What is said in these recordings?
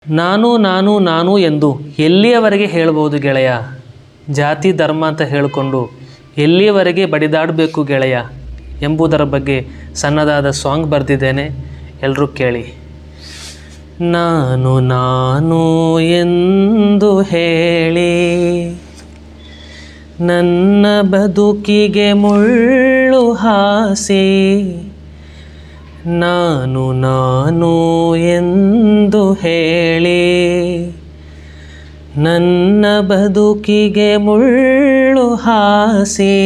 ನಾನು ನಾನು ನಾನು ಎಂದು ಎಲ್ಲಿಯವರೆಗೆ ಹೇಳ್ಬೋದು ಗೆಳೆಯ? ಜಾತಿ ಧರ್ಮ ಅಂತ ಹೇಳಿಕೊಂಡು ಎಲ್ಲಿಯವರೆಗೆ ಬಡಿದಾಡಬೇಕು ಗೆಳೆಯ ಎಂಬುದರ ಬಗ್ಗೆ ಸಣ್ಣದಾದ ಸಾಂಗ್ ಬರೆದಿದ್ದೇನೆ, ಎಲ್ಲರೂ ಕೇಳಿ. ನಾನು ನಾನು ಎಂದು ಹೇಳಿ ನನ್ನ ಬದುಕಿಗೆ ಮುಳ್ಳು ಹಾಸಿ, ನಾನು ನಾನು ಎಂದು ಹೇಳಿ ನನ್ನ ಬದುಕಿಗೆ ಮುಳ್ಳು ಹಾಸಿ,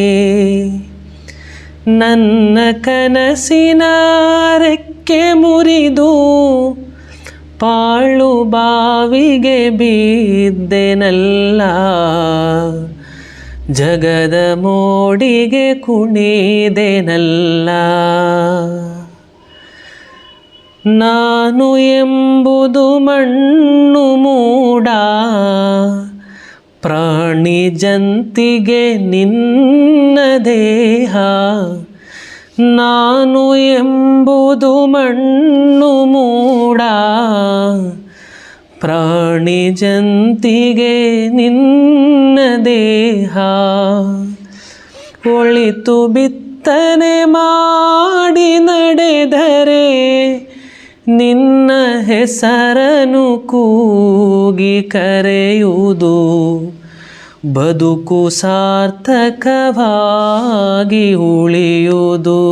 ನನ್ನ ಕನಸಿನ ರೆಕ್ಕೆ ಮುರಿದು ಪಾಳು ಬಾವಿಗೆ ಬಿದ್ದೆನಲ್ಲ, ಜಗದ ಮೋಡಿಗೆ ಕುಣಿದೆನಲ್ಲ. ನಾನು ಎಂಬುದು ಮಣ್ಣು ಮೂಡ, ಪ್ರಾಣಿ ಜಂತಿಗೆ ನಿನ್ನ ದೇಹ. ನಾನು ಎಂಬುದು ಮಣ್ಣು ಮೂಡ, ಪ್ರಾಣಿ ಜಂತಿಗೆ ನಿನ್ನ ದೇಹ. ಒಳಿತು ಬಿತ್ತನೆ ಮಾಡಿ ನಡೆದರೆ ನಿನ್ನ ಹೆಸರನ್ನು ಕೂಗಿ ಕರೆಯುವುದು, ಬದುಕು ಸಾರ್ಥಕವಾಗಿ ಉಳಿಯುವುದು.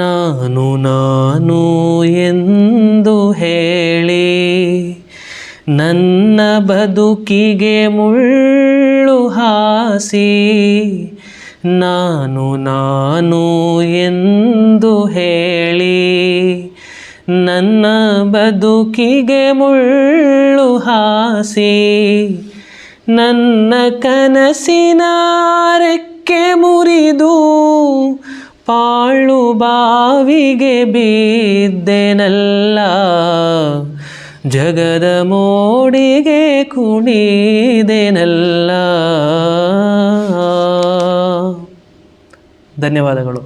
ನಾನು ನಾನು ಎಂದು ಹೇಳಿ ನನ್ನ ಬದುಕಿಗೆ ಮುಳ್ಳು ಹಾಸಿ, ನಾನು ನಾನು ಎಂದು ಹೇಳಿ ನನ್ನ ಬದುಕಿಗೆ ಮುಳ್ಳು ಹಾಸಿ, ನನ್ನ ಕನಸಿನ ರೆಕ್ಕೆ ಮುರಿದು ಪಾಳು ಬಾವಿಗೆ ಬಿದ್ದೆನಲ್ಲ, ಜಗದ ಮೋಡಿಗೆ ಕುಣಿದೆನಲ್ಲ. ಧನ್ಯವಾದಗಳು.